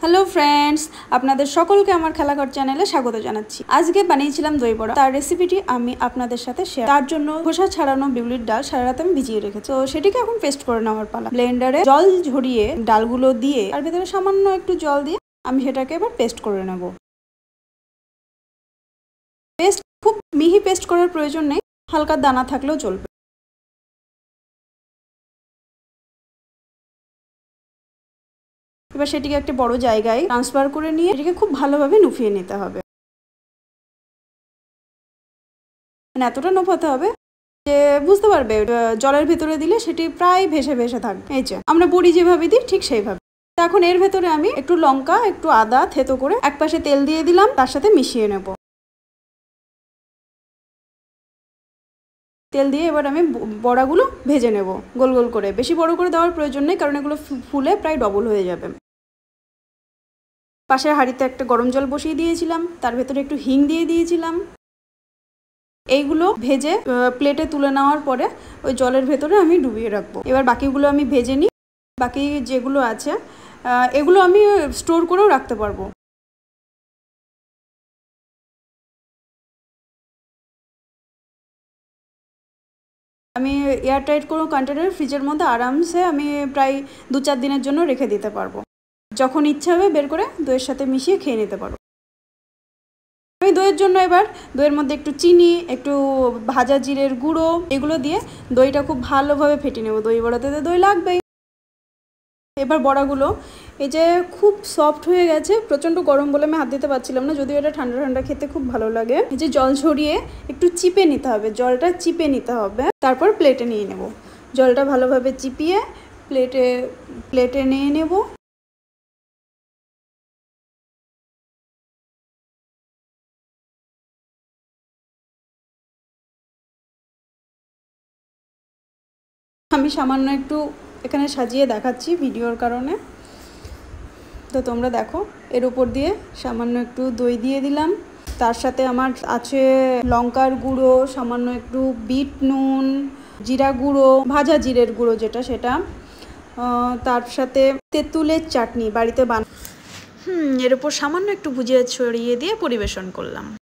Hello friends, আপনাদের সকলকে আমার খেলাঘর চ্যানেলে স্বাগত জানাচ্ছি। আজকে বানিয়েছিলাম দই বড়া। তার রেসিপিটি আমি আপনাদের সাথে শেয়ার। তার জন্য খোসা ছাড়ানো বিউলির ডাল সারা রাত আমি ভিজিয়ে রেখেছি। তো সেটিকে এখন পেস্ট করে নেওয়ার পালা। ব্লেন্ডারে জল ঝরিয়ে ডালগুলো দিয়ে আর ভেতরে সামান্য একটু জল দিয়ে আমি সেটাকে এবার পেস্ট করে নেব। পেস্ট খুব মিহি পেস্ট করার প্রয়োজন নেই, হালকা দানা থাকলেও চলবে। এবার সেটিকে একটা বড় জায়গায় ট্রান্সফার করে নিয়ে এটিকে খুব ভালোভাবে নুফিয়ে নিতে হবে। মানে এতটা নোফাতে হবে যে বুঝতে পারবে জলের ভেতরে দিলে সেটি প্রায় ভেসে ভেসে থাকবে। এই যে আমরা বড়ি যেভাবে দিই ঠিক সেইভাবে। এখন এর ভেতরে আমি একটু লঙ্কা, একটু আদা থেতো করে একপাশে তেল দিয়ে দিলাম, তার সাথে মিশিয়ে নেব। তেল দিয়ে এবার আমি বড়াগুলো ভেজে নেব গোল গোল করে। বেশি বড় করে দেওয়ার প্রয়োজন নেই, কারণ এগুলো ফুলে প্রায় ডবল হয়ে যাবে। পাশের হাঁড়িতে একটা গরম জল বসিয়ে দিয়েছিলাম, তার ভেতরে একটু হিং দিয়ে দিয়েছিলাম। এইগুলো ভেজে প্লেটে তুলে নেওয়ার পরে ওই জলের ভেতরে আমি ডুবিয়ে রাখবো। এবার বাকিগুলো আমি ভেজে নিই। বাকি যেগুলো আছে এগুলো আমি স্টোর করেও রাখতে পারবো। আমি এয়ারটাইট কোনো কন্টেনার ফ্রিজের মধ্যে আরামসে আমি প্রায় 2-4 দিনের জন্য রেখে দিতে পারবো। যখন ইচ্ছা হবে বের করে দইয়ের সাথে মিশিয়ে খেয়ে নিতে পারবো। আমি দইয়ের জন্য এবার দইয়ের মধ্যে একটু চিনি, একটু ভাজা জিরের গুঁড়ো এগুলো দিয়ে দইটা খুব ভালোভাবে ফেটিয়ে নেব। দই বড়াতে তো দই লাগবেই। এবার বড়াগুলো এই যে খুব সফট হয়ে গেছে, প্রচণ্ড গরম বলে আমি হাত দিতে পারছিলাম না, যদিও এটা ঠান্ডা ঠান্ডা খেতে খুব ভালো লাগে। এই যে জল ঝরিয়ে একটু চিপে নিতে হবে, জলটা চিপে নিতে হবে, তারপর প্লেটে নিয়ে নেব। জলটা ভালোভাবে চিপিয়ে প্লেটে নিয়ে নেব। আমি সামান্য একটু এখানে সাজিয়ে দেখাচ্ছি ভিডিওর কারণে, তো তোমরা দেখো। এর উপর দিয়ে সামান্য একটু দই দিয়ে দিলাম, তার সাথে আমার আছে লঙ্কার গুঁড়ো, সামান্য একটু বিট নুন, জিরা গুঁড়ো, ভাজা জিরের গুঁড়ো যেটা সেটা, তার সাথে তেঁতুলের চাটনি বাড়িতে এর উপর সামান্য একটু ভুজিয়া ছড়িয়ে দিয়ে পরিবেশন করলাম।